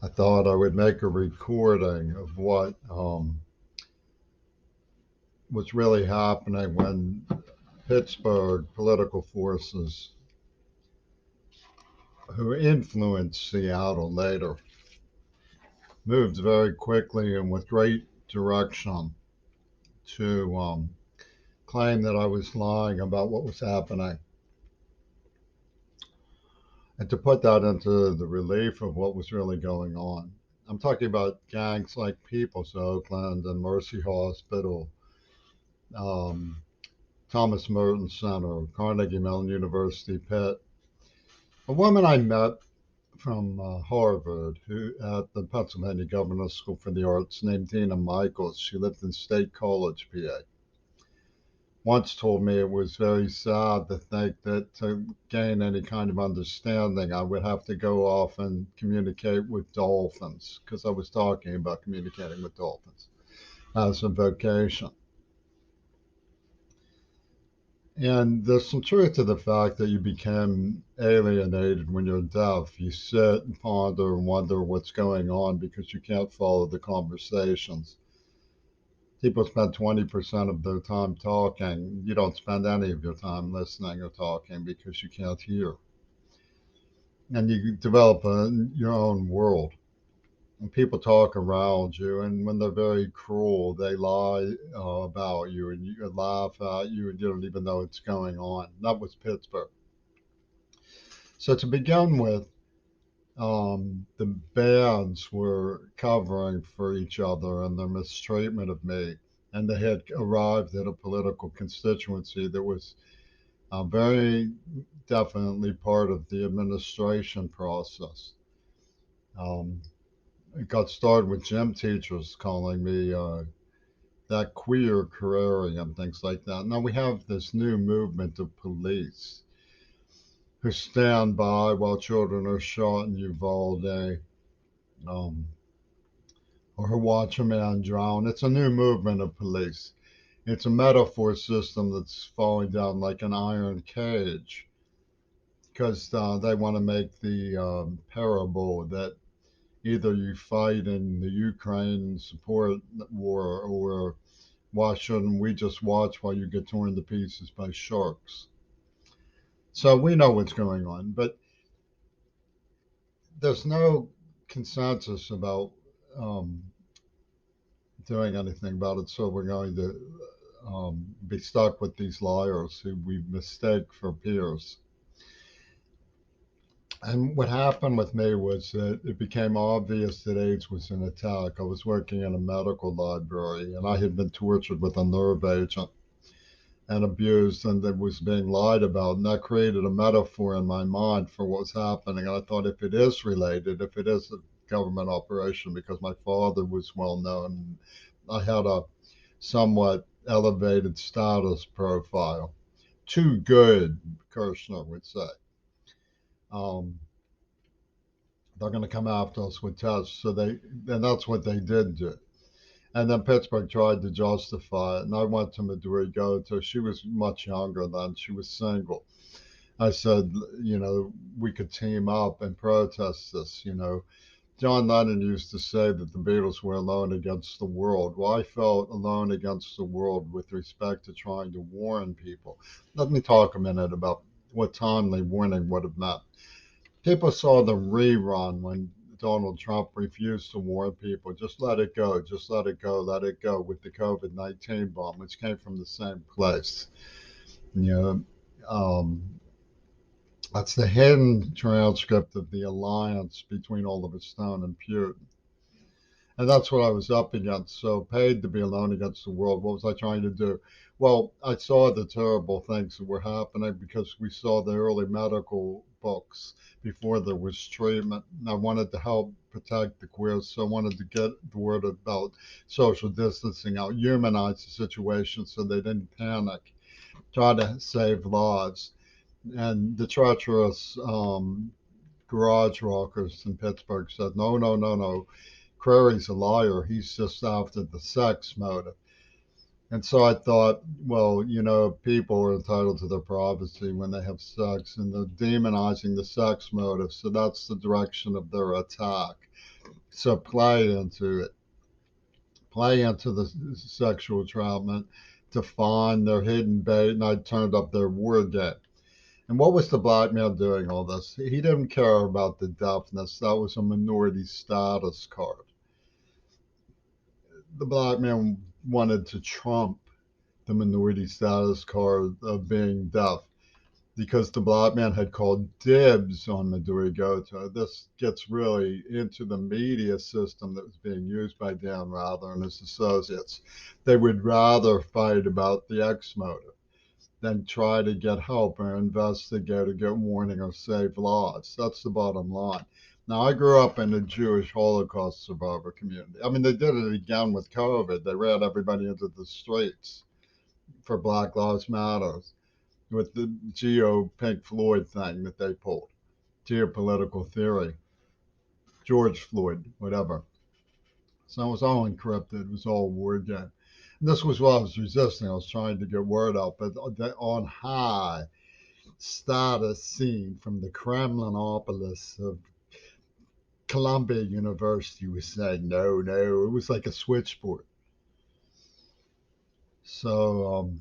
I thought I would make a recording of what was really happening when Pittsburgh political forces who influenced Seattle later moved very quickly and with great direction to claim that I was lying about what was happening and to put that into the relief of what was really going on. I'm talking about gangs like People's Oakland and Mercy Hospital, um, Thomas Merton Center, Carnegie Mellon University, Pitt. A woman I met from Harvard who at the Pennsylvania Governor School for the Arts named Dina Michaels. She lived in State College, PA. Once told me it was very sad to think that to gain any kind of understanding, I would have to go off and communicate with dolphins because I was talking about communicating with dolphins as a vocation. And there's some truth to the fact that you become alienated when you're deaf. You sit and ponder and wonder what's going on because you can't follow the conversations. People spend 20% of their time talking. You don't spend any of your time listening or talking because you can't hear. And you develop your own world. And people talk around you, and when they're very cruel, they lie about you, and you laugh at you, and you don't even know what's going on. That was Pittsburgh. So to begin with, the bands were covering for each other and their mistreatment of me. And they had arrived at a political constituency that was very definitely part of the administration process. Um, it got started with gym teachers calling me that queer careering and things like that. Now we have this new movement of police who stand by while children are shot in Uvalde, um, or who watch a man drown. It's a new movement of police. It's a metaphor system that's falling down like an iron cage because they want to make the parable that either you fight in the Ukraine and support war, or why shouldn't we just watch while you get torn to pieces by sharks? So we know what's going on, but there's no consensus about um, doing anything about it. So we're going to be stuck with these liars who we mistake for peers. And what happened with me was that it became obvious that AIDS was an attack. I was working in a medical library and I had been tortured with a nerve agent and abused, and it was being lied about. And that created a metaphor in my mind for what was happening. And I thought, if it is related, if it is a government operation, because my father was well known, I had a somewhat elevated status profile. Too good, Kirshner would say. Um, they're going to come after us with tests. And that's what they did do. And then Pittsburgh tried to justify it. And I went to Madrigo. She was much younger then. She was single. I said, we could team up and protest this. John Lennon used to say that the Beatles were alone against the world. Well, I felt alone against the world with respect to trying to warn people. Let me talk a minute about what timely warning would have meant. People saw the rerun when Donald Trump refused to warn people, just let it go, just let it go, let it go, with the COVID 19 bomb, which came from the same place. You know, um, that's the hidden transcript of the alliance between Oliver Stone and Putin. And that's what I was up against. So, paid to be alone against the world. What was I trying to do? Well, I saw the terrible things that were happening because we saw the early medical books before there was treatment. And I wanted to help protect the queers. So, I wanted to get the word about social distancing out, humanize the situation so they didn't panic, try to save lives. And the treacherous garage rockers in Pittsburgh said, no, no, no, no. Crary's a liar. He's just after the sex motive. And so I thought, well, people are entitled to their privacy when they have sex, and they're demonizing the sex motive. So that's the direction of their attack. So play into the sexual treatment to find their hidden bait, and I turned up their word game. And what was the black man doing all this? He didn't care about the deafness. That was a minority status card. The black man wanted to trump the minority status card of being deaf because the black man had called dibs on Maduri Gota. This gets really into the media system that was being used by Dan Rather and his associates. They would rather fight about the X motive than try to get help or investigate or get warning or save lives. That's the bottom line. Now, I grew up in a Jewish Holocaust survivor community. I mean, they did it again with COVID. They ran everybody into the streets for Black Lives Matter with the Geo Pink Floyd thing that they pulled, geopolitical theory, George Floyd, whatever. So it was all encrypted. It was all word game. And this was what I was resisting. I was trying to get word out, but on high status scene from the Kremlinopolis of Columbia University was saying no, no. It was like a switchboard. So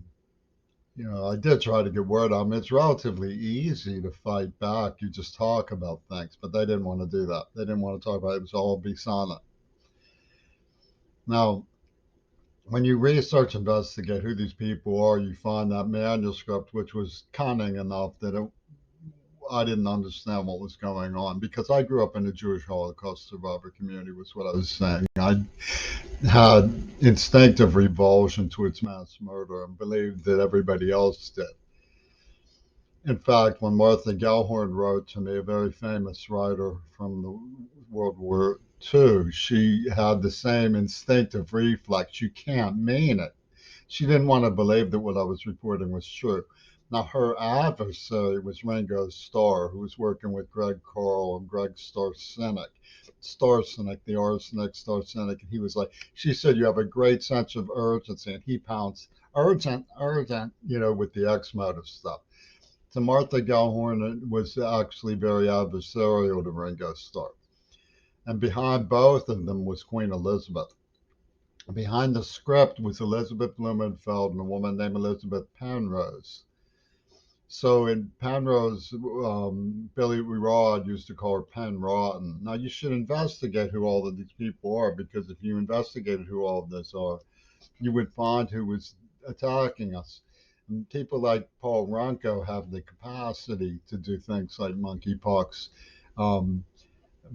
I did try to get word out. I mean, it's relatively easy to fight back. You just talk about things, but they didn't want to do that. They didn't want to talk about it. It was all be silent. Now, when you research, investigate who these people are, you find that manuscript, which was cunning enough that I didn't understand what was going on because I grew up in a Jewish Holocaust survivor community, was what I was saying. I had instinctive revulsion towards mass murder and believed that everybody else did. In fact, when Martha Gellhorn wrote to me, a very famous writer from the World War II, she had the same instinctive reflex. You can't mean it. She didn't want to believe that what I was reporting was true. Now, her adversary was Ringo Starr, who was working with Greg Carl and Greg Starsenic, the arsenic Starsenic. And he was like, she said, you have a great sense of urgency. And he pounced, urgent, urgent, with the X motive stuff. So Martha Gellhorn was actually very adversarial to Ringo Starr. And behind both of them was Queen Elizabeth. Behind the script was Elizabeth Blumenfeld and a woman named Elizabeth Penrose. So in Penrose, Billy Rod used to call her Penn Rotten. Now you should investigate who all of these people are, because if you investigated who all of this are, you would find who was attacking us. And people like Paul Ranko have the capacity to do things like monkeypox um,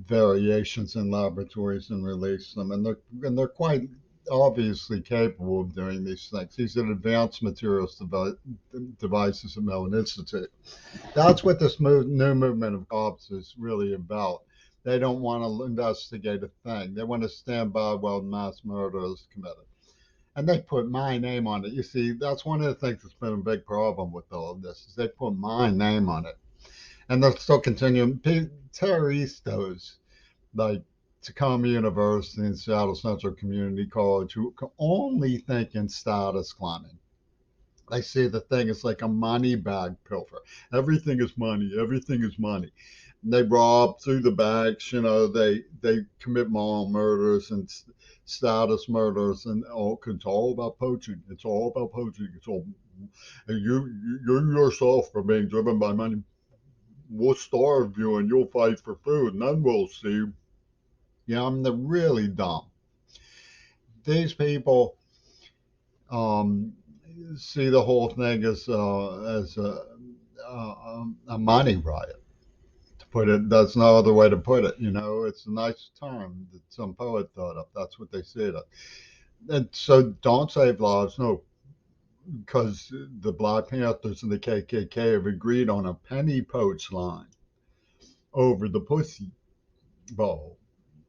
variations in laboratories and release them, and they're quite obviously capable of doing these things. These are advanced materials devices at Mellon Institute. That's what this new movement of cops is really about. They don't want to investigate a thing. They want to stand by while mass murder is committed. And they put my name on it. You see, that's one of the things that's been a big problem with all of this is they put my name on it. And they're still continuing. Terroristas like Tacoma University and Seattle Central Community College who can only think in status climbing. They see the thing as like a money bag pilfer. Everything is money. Everything is money. And they rob through the banks. They commit moral murders and status murders, and it's all about poaching. It's all about poaching. It's all you yourself are being driven by money. We'll starve you, and you'll fight for food, and then we'll see. They're really dumb. These people um, see the whole thing as a money riot. To put it, that's no other way to put it. It's a nice term that some poet thought up. That's what they see it as. And so don't save lives, no, because the Black Panthers and the KKK have agreed on a penny poach line over the pussy bowl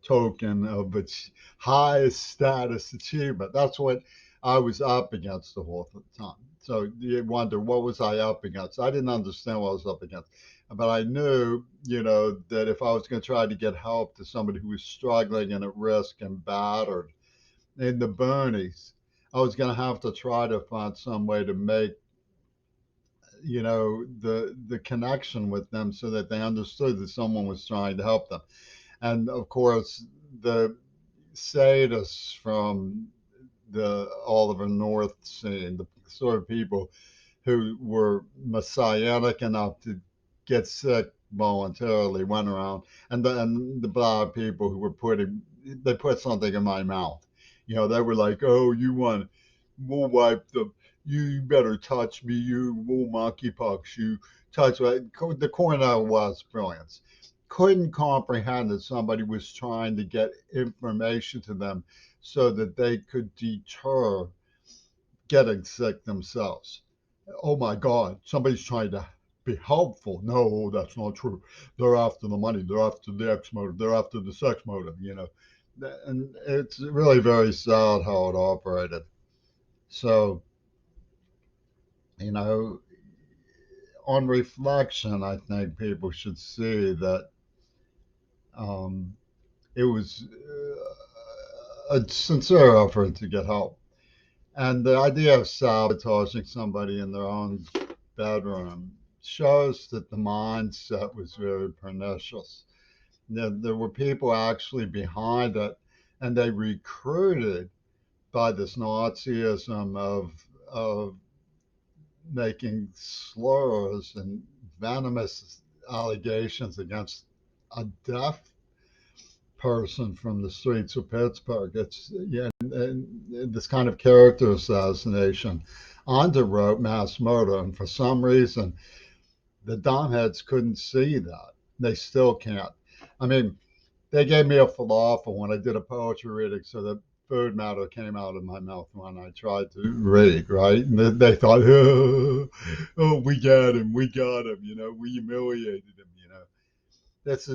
token of its highest status achievement. That's what I was up against the whole time. So you wonder, what was I up against? I didn't understand what I was up against. But I knew, that if I was going to try to get help to somebody who was struggling and at risk and battered in the boonies, I was going to have to try to find some way to make, the connection with them so that they understood that someone was trying to help them. And of course, the sadists from the Oliver North scene, the sort of people who were messianic enough to get sick voluntarily, went around, and the black people who were they put something in my mouth. You know, they were like, "Oh, you want, we'll wipe the, you better touch me, you will monkeypox, you touch." The Cornell was brilliance. Couldn't comprehend that somebody was trying to get information to them so that they could deter getting sick themselves. Oh my God, somebody's trying to be helpful. No, that's not true. They're after the money. They're after the X motive. They're after the sex motive, you know. And it's really very sad how it operated. So, you know, on reflection, I think people should see that um, it was a sincere effort to get help. And the idea of sabotaging somebody in their own bedroom shows that the mindset was very pernicious. There were people actually behind it, and they recruited by this Nazism of making slurs and venomous allegations against a deaf person from the streets of Pittsburgh. It's yeah, and this kind of character assassination underwrote mass murder, and for some reason, the dumbheads couldn't see that. They still can't. I mean, they gave me a falafel when I did a poetry reading, so the food matter came out of my mouth when I tried to read, right? And they thought, oh, we got him, you know, we humiliated him, you know. That's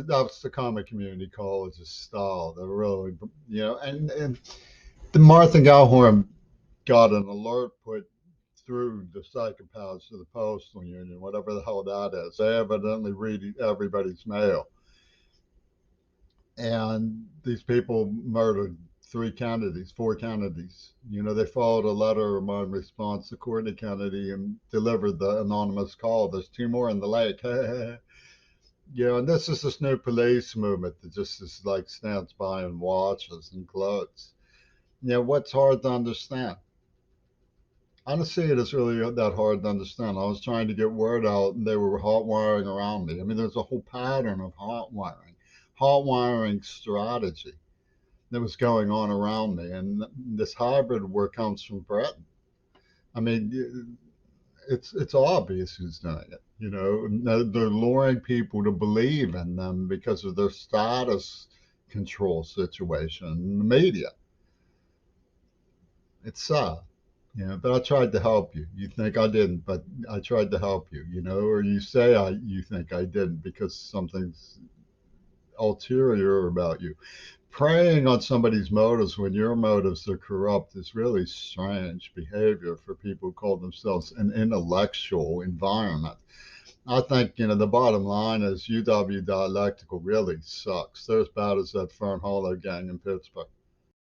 the comic community college's style. They're really, you know, and the Martha Gellhorn got an alert put through the psychopaths of the postal union, whatever the hell that is. They evidently read everybody's mail, and these people murdered three Kennedys, four Kennedys. You know, they followed a letter of mine response to Courtney Kennedy and delivered the anonymous call. There's two more in the lake. You know, and this is this new police movement that just is like stands by and watches and gloats. You know, what's hard to understand? I don't see it as really that hard to understand. I was trying to get word out, and they were hot wiring around me. I mean, there's a whole pattern of hot wiring strategy that was going on around me, and this hybrid work comes from Britain. I mean, it's obvious who's doing it. You know, they're luring people to believe in them because of their status control situation in the media. It's sad. You know, but I tried to help you. You think I didn't, but I tried to help you, you know, or you say you think I didn't because something's ulterior about you. Preying on somebody's motives when your motives are corrupt is really strange behavior for people who call themselves an intellectual environment. I think, you know, the bottom line is UW Dialectical really sucks. They're as bad as that Fern gang in Pittsburgh.